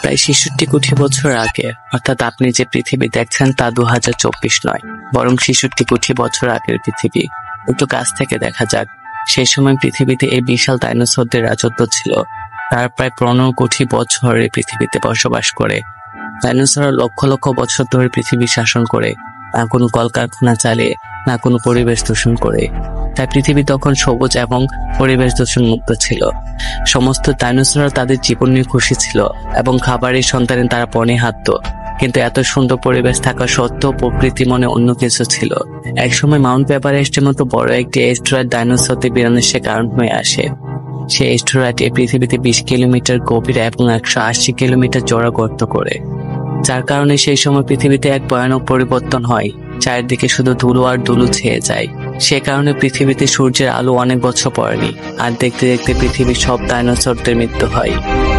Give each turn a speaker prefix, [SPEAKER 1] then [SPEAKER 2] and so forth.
[SPEAKER 1] প্রায় ৬৬ কোটি বছর আগে, অর্থাৎ আপনি যে পৃথিবী দেখছেন তা ২০২৪ নয়, বরং ৬৬ কোটি বছর আগের পৃথিবী। একটু কাছ থেকে দেখা যাক। সেই সময় পৃথিবীতে এই বিশাল ডাইনোসরদের রাজত্ব ছিল। তার প্রায় ১৫ কোটি বছর এই পৃথিবীতে বসবাস করে। ডাইনোসররা লক্ষ লক্ষ বছর ধরে পৃথিবী শাসন করে, না কোনো কলকারখানা চালিয়ে, না কোনো পরিবেশ দূষণ করে। তাই পৃথিবী তখন সবুজ এবং পরিবেশ দূষণ মুক্ত ছিল। সমস্ত ডাইনোসররা তাদের জীবন নিয়ে খুশি ছিল এবং খাবারের সন্ধানে তারা বনে হাঁটত। কিন্তু এত সুন্দর পরিবেশ থাকা সত্ত্বেও প্রকৃতি মনে অন্য কিছু ছিল। একসময় মাউন্ট এভারেস্টের মতো বড় একটি অ্যাস্টেরয়েড ডাইনোসরদের বিনাশের কারণ হয়ে আসে। সেই অ্যাস্টেরয়েড এই পৃথিবীতে ২০ কিলোমিটার গভীর এবং ১৮০ কিলোমিটার চওড়া গর্ত করে, যার কারণে সেই সময় পৃথিবীতে এক ভয়ানক পরিবর্তন হয়। চারিদিকে শুধু ধুলো আর ধুলো ছেয়ে যায়। সে কারণে পৃথিবীতে সূর্যের আলো অনেক বছর পড়েনি, আর দেখতে দেখতে পৃথিবীর সব ডাইনোসরদের মৃত্যু হয়।